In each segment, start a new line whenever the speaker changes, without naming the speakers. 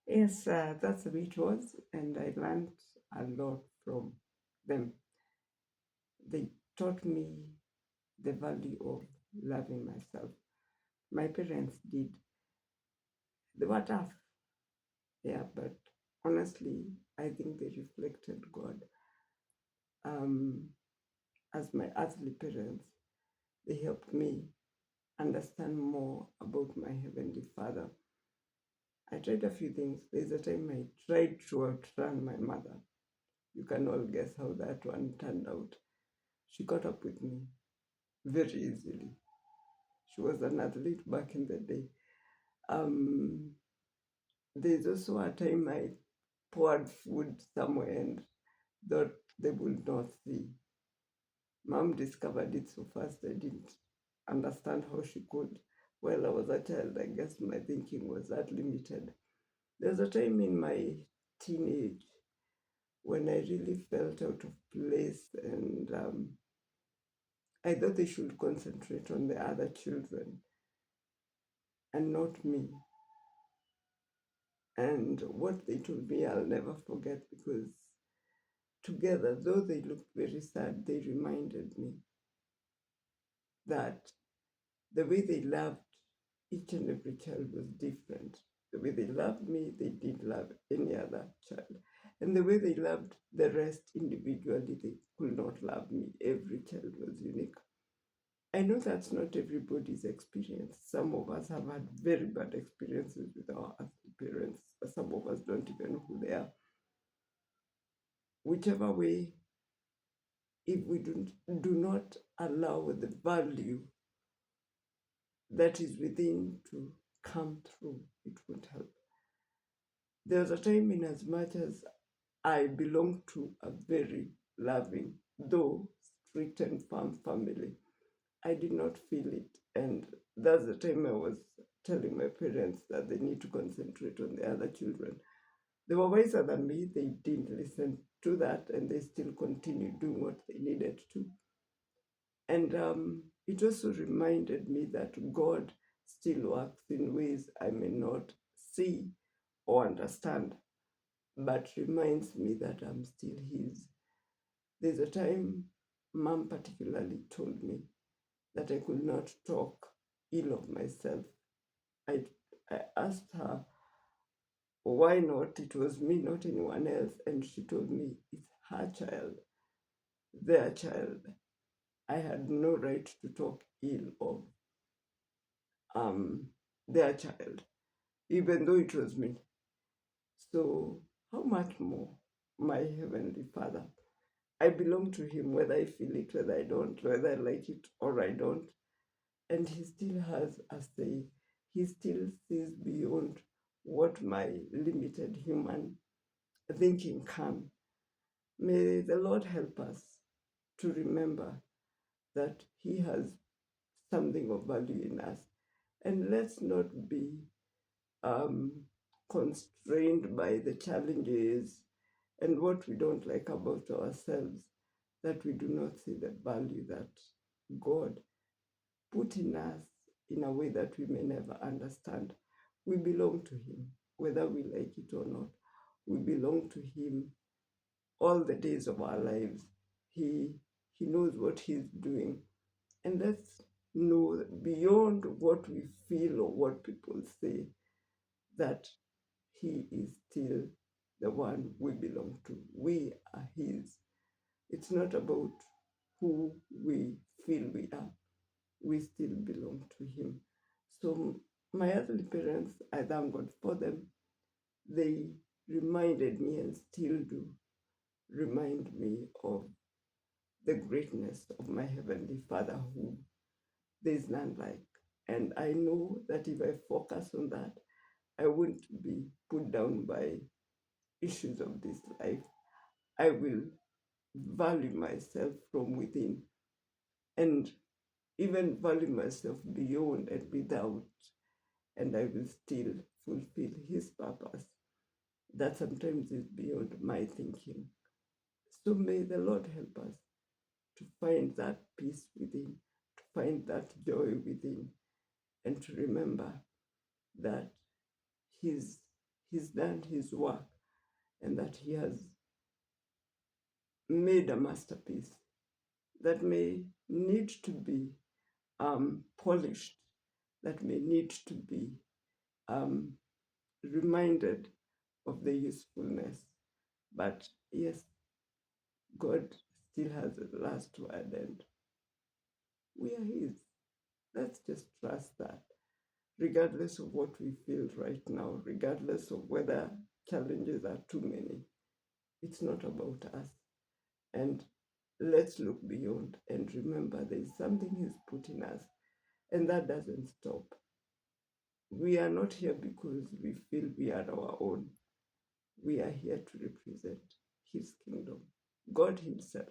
Yes, that's the way it was, and I learned a lot from them. They taught me the value of loving myself. My parents did. They were tough, yeah, but honestly, I think they reflected God. Um, as my earthly parents, they helped me understand more about my Heavenly Father. I tried a few things. There's a time I tried to outrun my mother. You can all guess how that one turned out. She caught up with me very easily. She was an athlete back in the day. Um, there's also a time I poured food somewhere and thought they would not see. Mom discovered it so fast I didn't understand how she could. While I was a child, I guess my thinking was that limited. There's a time in my teenage when I really felt out of place and I thought they should concentrate on the other children and not me. And what they told me, I'll never forget because together, though they looked very sad, they reminded me that the way they loved each and every child was different. The way they loved me, they did love any other child. And the way they loved the rest individually, they could not love me. Every child was unique. I know that's not everybody's experience. Some of us have had very bad experiences with our parents. Some of us don't even know who they are. Whichever way, if we do not allow the value that is within to come through, it won't help. There was a time in as much as I belonged to a very loving, though strict and firm family, I did not feel it. And that's the time I was telling my parents that they need to concentrate on the other children. They were wiser than me. They didn't listen to that and they still continued doing what they needed to. And it also reminded me that God still works in ways I may not see or understand, but reminds me that I'm still His. There's a time Mom particularly told me that I could not talk ill of myself. I, I asked her why not, it was me, not anyone else, and she told me it's her child, their child. I had no right to talk ill of um, their child, even though it was me. So, how much more my Heavenly Father? I belong to Him whether I feel it, whether I don't, whether I like it or I don't. And He still has a say. He still sees beyond what my limited human thinking can. May the Lord help us to remember that He has something of value in us. And let's not be um, constrained by the challenges and what we don't like about ourselves, that we do not see the value that God put in us in a way that we may never understand. We belong to Him, whether we like it or not. We belong to Him all the days of our lives. He, he knows what He's doing. And let's know that beyond what we feel or what people say, that He is still the one we belong to. We are His. It's not about who we feel we are. We still belong to Him. So, my earthly parents, I thank God for them. They reminded me and still do remind me of the greatness of my Heavenly Father, who there is none like. And I know that if I focus on that, I won't be put down by issues of this life. I will value myself from within and even value myself beyond and without, and I will still fulfill His purpose that sometimes is beyond my thinking. So may the Lord help us to find that peace within, to find that joy within, and to remember that His He's done his work and that he has made a masterpiece that may need to be polished, that may need to be um, reminded of the usefulness. But yes, God still has the last word and we are His. Let's just trust that, regardless of what we feel right now, regardless of whether challenges are too many. It's not about us. And let's look beyond and remember there is something He's put in us, and that doesn't stop. We are not here because we feel we are our own. We are here to represent His kingdom, God Himself.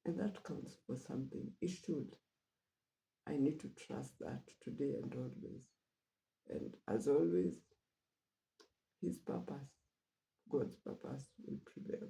And that counts for something. It should. I need to trust that today and always. And as always, His purpose, God's purpose, will prevail.